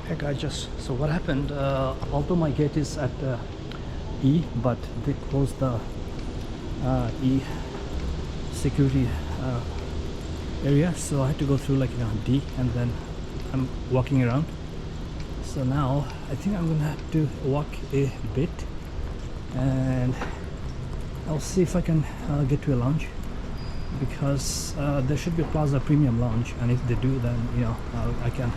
Hey guys, just so what happened, although my gate is at E, but they closed the E security area, so I had to go through like D, and then I'm walking around. So now I think I'm gonna have to walk a bit, and I'll see if I can get to a lounge, because there should be a Plaza Premium Lounge, and if they do, then I can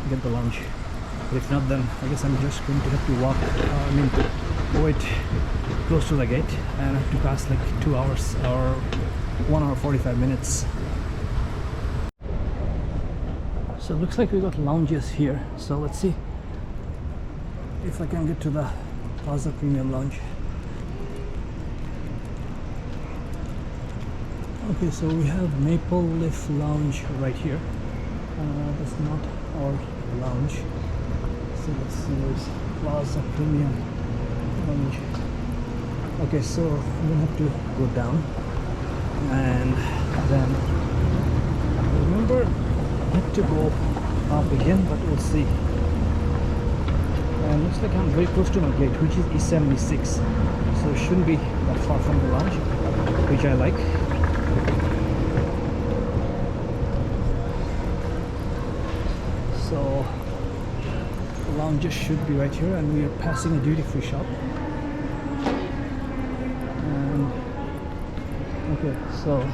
get the lounge. But if not, then I guess I'm just going to have to walk, wait close to the gate, and I have to pass like 2 hours or 1 hour 45 minutes. So it looks like we got lounges here, so let's see if I can get to the Plaza Premium Lounge. Okay, so we have Maple Leaf Lounge right here. That's not our lounge. So let's see, there's Plaza Premium Lounge. Okay, so I'm gonna have to go down, and then remember I have to go up again, but we'll see. And looks like I'm very close to my gate, which is E76, so it shouldn't be that far from the lounge, which I like. So the lounges should be right here, and we are passing a duty-free shop. And okay, so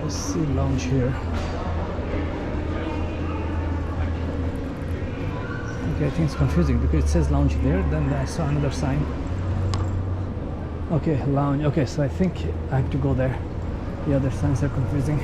let's see lounge here. Okay, I think it's confusing because it says lounge there, then I saw another sign. Okay, lounge. Okay, so I think I have to go there. The other signs are confusing.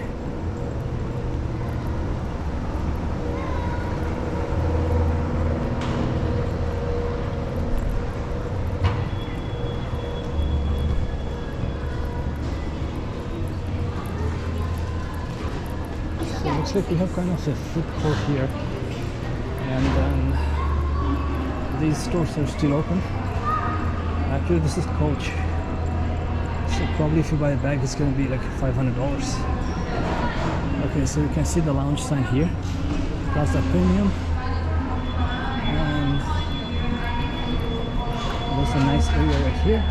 So it looks like we have kind of a food court here, and then these stores are still open. Actually, this is Coach. So probably if you buy a bag, it's going to be like $500. Okay, so you can see the lounge sign here, Plaza Premium, and there's a nice area right here.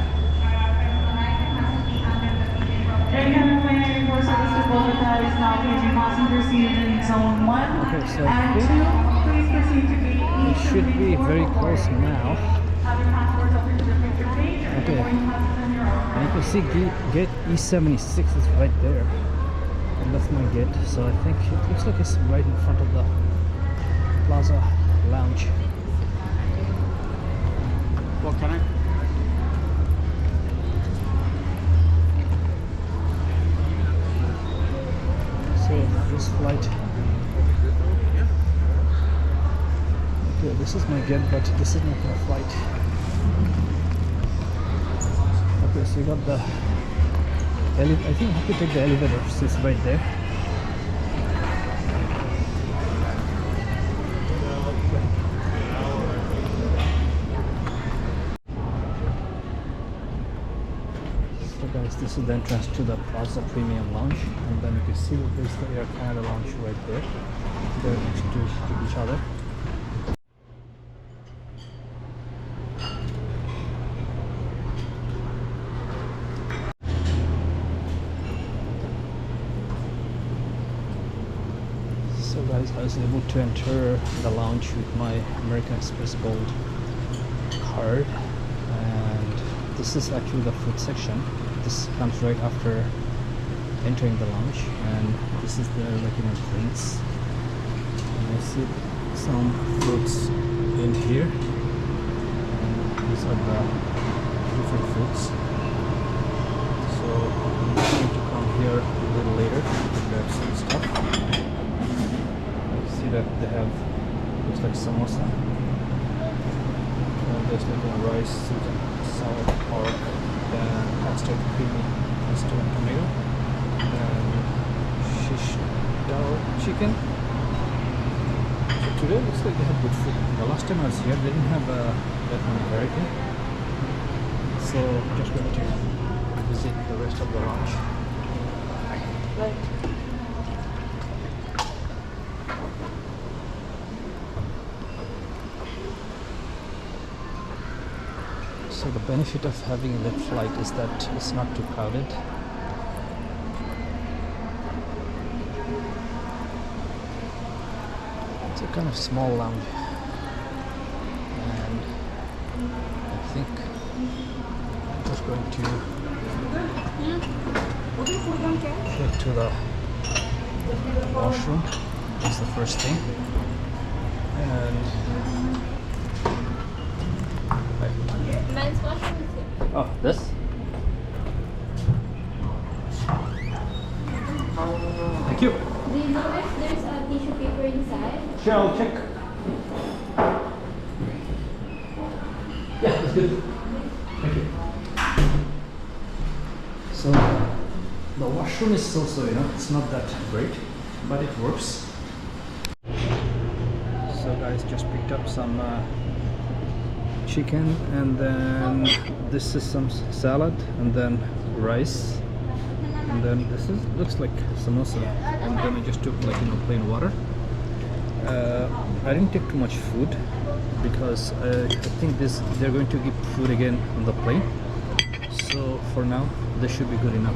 Okay, so I think it should be very close now. Okay, and you can see gate E76 is right there, and that's my gate. So I think it looks like it's right in front of the Plaza Lounge. What can I? So this flight. Okay, this is my gate, but this is not my flight. Okay, so you got the elevator. I think I have to take the elevator, so it's right there. So guys, this is the entrance to the Plaza Premium Lounge, and then you can see that there's the Air Canada Lounge right there. They're next to each other. So guys, I was able to enter the lounge with my American Express Gold card, and this is actually the food section. This comes right after entering the lounge, and this is the drinks. And I see some fruits in here, and these are the different fruits. So I'm going to come here a little later to grab some stuff. See that they have, looks like samosa, and there's like a rice, salad, pork, then pasta, creamy pasta and tomato, and shish dal chicken. So today looks like they have good food. The last time I was here, they didn't have that many variety, so I'm just going to visit the rest of the lounge. Right. benefit of having a lit flight is that it's not too crowded. It's a kind of small lounge, and I think I'm just going to head to the washroom. That's the first thing. And Men's washroom is here. oh, this? Thank you. Do you know if there's a tissue paper inside? Sure, I'll check. Yeah, that's good. Thank you. So the washroom is also, it's not that great, but it works. So guys, just picked up some chicken, and then this is some salad, and then rice, and then this looks like samosa, and then I just took plain water. I didn't take too much food because I think they're going to give food again on the plane. So for now, this should be good enough.